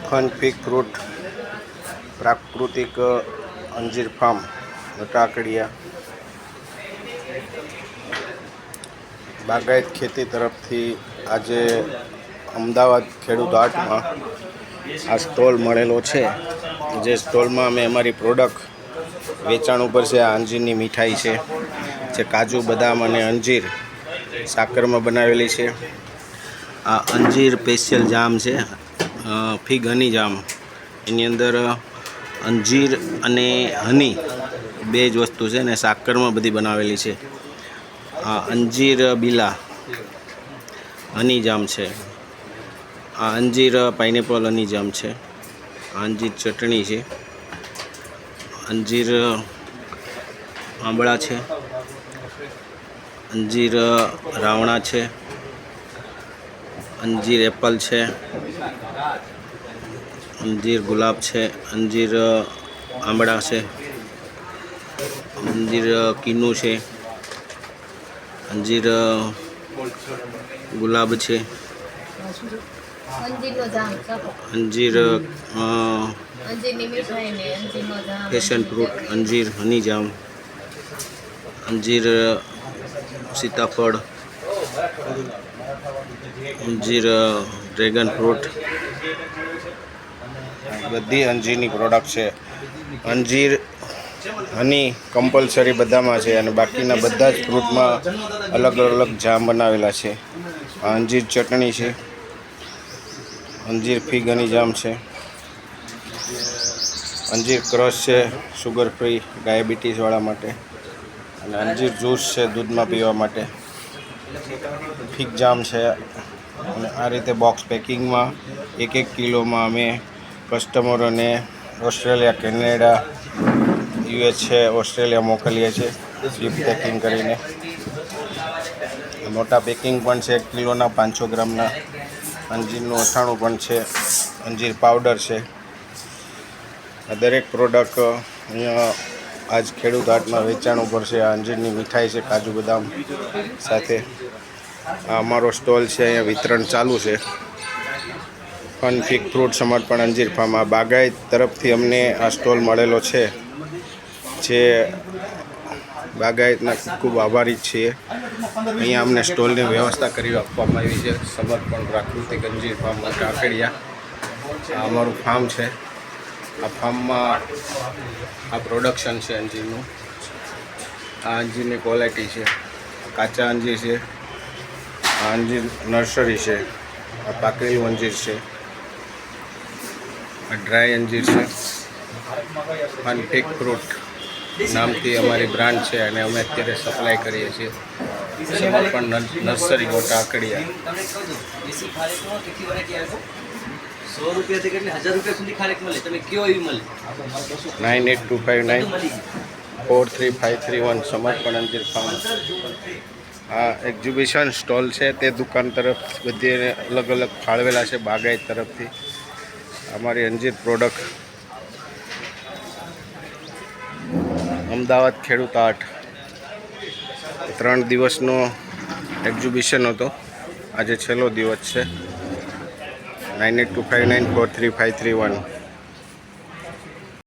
Fun fig fruit પ્રાકૃતિક અંજીર farm Kakadiya બાગાયત ખેતી તરફથી આજે અમદાવાદ ખેડૂત હાટમાં આ સ્ટોલ મળેલો છે, જે સ્ટોલમાં અમે અમારી પ્રોડક્ટ વેચાણ ઉપર છે. આ અંજીરની મીઠાઈ છે, જે કાજુ બદામ અને અંજીર સાકરમાં બનાવેલી છે. આ અંજીર સ્પેશિયલ જામ છે, ફિગ હની જામ. એની અંદર અંજીર અને હની બે જ વસ્તુ છે ને સાકરમાં બધી બનાવેલી છે. આ અંજીર બીલા હની જામ છે. આ અંજીર પાઇનેપલ હની જામ છે. આ અંજીર ચટણી છે. અંજીર આંબળા છે. અંજીર રાવણા છે. અંજીર એપલ છે. અંજીર ગુલાબ છે. અંજીર આંબળા છે. અંજીર કીનું છે. અંજીર ગુલાબ છે. અંજીર પેશન ફ્રૂટ, અંજીર હની જામ, અંજીર સીતાફળ, અંજીર ડ્રેગન ફ્રૂટ, બધી અંજીરની પ્રોડક્ટ છે. અંજીર હની કમ્પલસરી બધામાં છે અને બાકીના બધા જ ફ્રૂટમાં અલગ અલગ જામ બનાવેલા છે. આ અંજીર ચટણી છે. અંજીર ફિગ હની જામ છે. અંજીર ક્રશ છે, શુગર ફ્રી ડાયાબિટીસવાળા માટે. અને અંજીર જ્યુસ છે, દૂધમાં પીવા માટે. ફિગ જામ છે. અને આ રીતે બોક્સ પેકિંગમાં 1-1 કિલોમાં અમે કસ્ટમરોને ઓસ્ટ્રેલિયા, કેનેડા, US છે, ઓસ્ટ્રેલિયા મોકલીએ છીએ સ્લીપ પેકિંગ કરીને. મોટા પેકિંગ પણ છે, 1 કિલોના 500 ગ્રામના. અંજીરનું અથાણું પણ છે. અંજીર પાવડર છે. આ દરેક પ્રોડક્ટ અહીંયા આજ ખેડૂત હાટમાં વેચાણ ઉપર છે. આ અંજીરની મીઠાઈ છે કાજુ બદામ સાથે. આ અમારો સ્ટોલ છે, અહીંયા વિતરણ ચાલુ છે. ફન ફિગ ફ્રૂટ સમર્પણ અંજીર ફાર્મ. આ બાગાયત તરફથી અમને આ સ્ટોલ મળેલો છે, જે બાગાયતના ખૂબ આભારી છીએ. અહીંયા અમને સ્ટોલની વ્યવસ્થા કરી આપવામાં આવી છે. સમર્પણ પ્રાકૃતિક અંજીર ફાર્મ કાકડિયા. આ અમારું ફાર્મ છે. આ ફાર્મમાં આ પ્રોડક્શન છે અંજીરનું. આ અંજીરની ક્વોલિટી છે. કાચા અંજીર છે. આ અંજીર નર્સરી છે. આ પાકેલું અંજીર છે. આ ડ્રાય અંજીર છે. ફન ફિગ ફ્રૂટ નામથી અમારી બ્રાન્ડ છે અને અમે અત્યારે સપ્લાય કરીએ છીએ. સમર્પણ નર્સરી ગોટા કાકડિયા. 100 રૂપિયાથી કેટલી 1000 રૂપિયા સુધી ખારેક મળે, તમે કયો એવી મળે. 9825943531 સમર્પણ અંજીર ફાર્મ. આ એક્ઝિબિશન સ્ટોલ છે, તે દુકાન તરફ બધી અલગ અલગ ફાળવેલા છે બાગાયત તરફથી. અમારી અંજીર પ્રોડક્ટ અમદાવાદ ખેડૂત હાટ 3 દિવસનો એક્ઝિબિશન હતો. આજે છેલ્લો દિવસ છે. 9825943531